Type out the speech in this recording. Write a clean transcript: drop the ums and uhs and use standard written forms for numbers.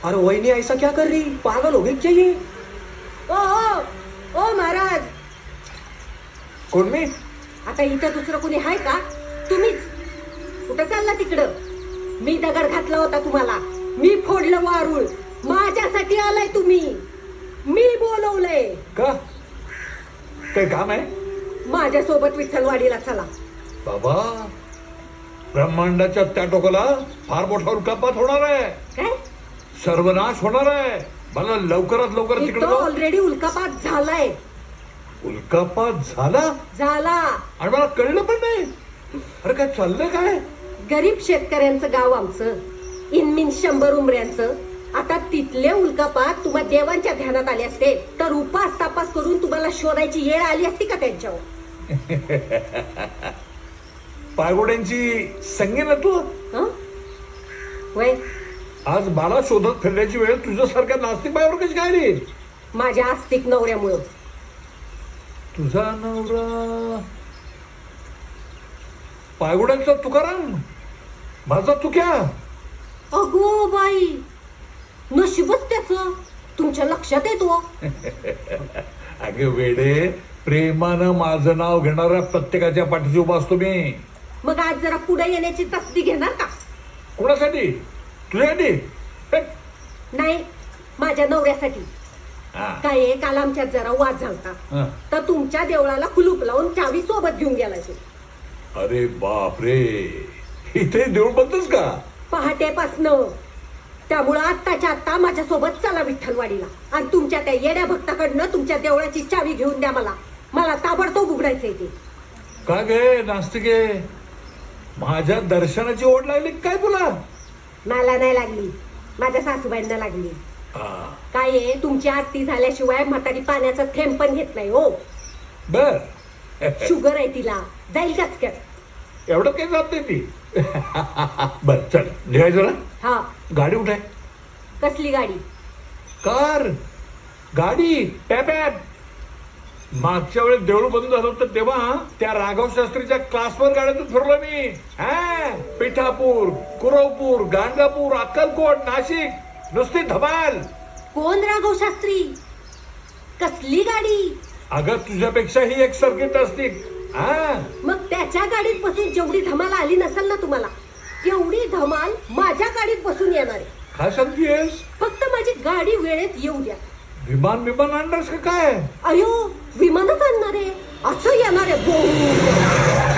अरे वहिनी ऐसा क्या कर रही, पागल हो गई क्या ये? ओ महाराज, कोण मी? आता इथं दुसरं कोणी आहे का? तुम्हीच. कुठं चालला तिकडं? मी दगड घातला होता तुम्हाला, मी फोडलं वारूळ. माझ्यासाठी आलाय तुम्ही, मी बोलवलंय. का काय काम आहे? माझ्यासोबत विठ्ठलवाडीला चला. बाबा, ब्रह्मांडाच्या त्या टोकाला फार मोठा उल्कापात होणार आहे. काय? सर्वनाश होणार आहे. मला लवकरात लवकर तिकडे इथं ऑलरेडी उल्कापात झालाय. उल्कापात झाला आणि मला कळलं पण नाही. अरे काय चाललंय काय? गरीब शेतकऱ्यांचं गाव आमचं, इनमिन 100 उमऱ्यांचं. आता तिथले उल्कापात तुम्हा देवांच्या ध्यानात आले असते तर उपास तापास करून तुम्हाला शोधायची येळ आली असती का त्यांच्यावर? पायगोड्यांची संगी ना तू. वय आज मला शोधत फिरण्याची वेळ तुझ्यासारख्या नास्तिक बायावर कशी काय रे? माझ्या आस्तिक नवऱ्यामुळं. तुझा नवरा पायगोड्यांचा तुकाराम, माझा तुक्या. अगो बाई, नशीबच त्याचं तुमच्या लक्षात येतो. अगे वेडे, प्रेमानं माझं नाव घेणाऱ्या प्रत्येकाच्या पाठीशी उभा असतो मी. मग आज जरा पुढे येण्याची तसदी घेणार का? कोणासाठी? तुझ्यासाठी? नाही, माझ्या नवऱ्यासाठी. हा. काय काल आमच्यात जरा वाद झालता, हा. तर तुमच्या देवळाला कुलूप लावून चावी सोबत घेऊन गेलाय तो. अरे बापरे, इथे देऊळ बंदच का? पहाटेपासनं. त्यामुळं आत्ताच्या आत्ता माझ्या सोबत चला विठ्ठलवाडीला आणि तुमच्या त्या येड्या भक्ताकडनं तुमच्या देवळाची चावी घेऊन द्या मला. मला ताबडतोब उघडायचंय ते. का गे नास्तिके, माझ्या दर्शनाची ओढ लागली काय तुला? मला नाही लागली, माझ्या सासूबाईंना लागली. काय आहे, तुमची आरती झाल्याशिवाय म्हातारी पाण्याचा थेंब पण घेत नाही हो. बर. शुगर आहे तिला, जाईल का? एवढं काही जात नाही ती. बर चल निघायचं ना. हा. गाडी उठाय. कसली गाडी? कार गाडी टॅपॅप. मागच्या वेळेस देऊळ बंद झालं होतं तेव्हा त्या राघव शास्त्रीच्या क्लासवर गाड्यातून फिरलो मी. पिठापूर, कुरवपूर, गाणगापूर, अक्कलकोट, नाशिक, नुसती धमाल. कोण राघव शास्त्री? कसली गाडी? अगं तुझ्यापेक्षा ही एक सर्किट असती. मग त्याच्या गाडीत बसून जेवढी धमाल आली नसेल ना तुम्हाला, तेवढी धमाल माझ्या गाडीत बसून येणार आहे. काय सांगतेस? फक्त माझी गाडी वेळेत येऊ द्या. विमान आणणारस का काय? अयो, विमानच आणणार आहे, असं येणार आहे.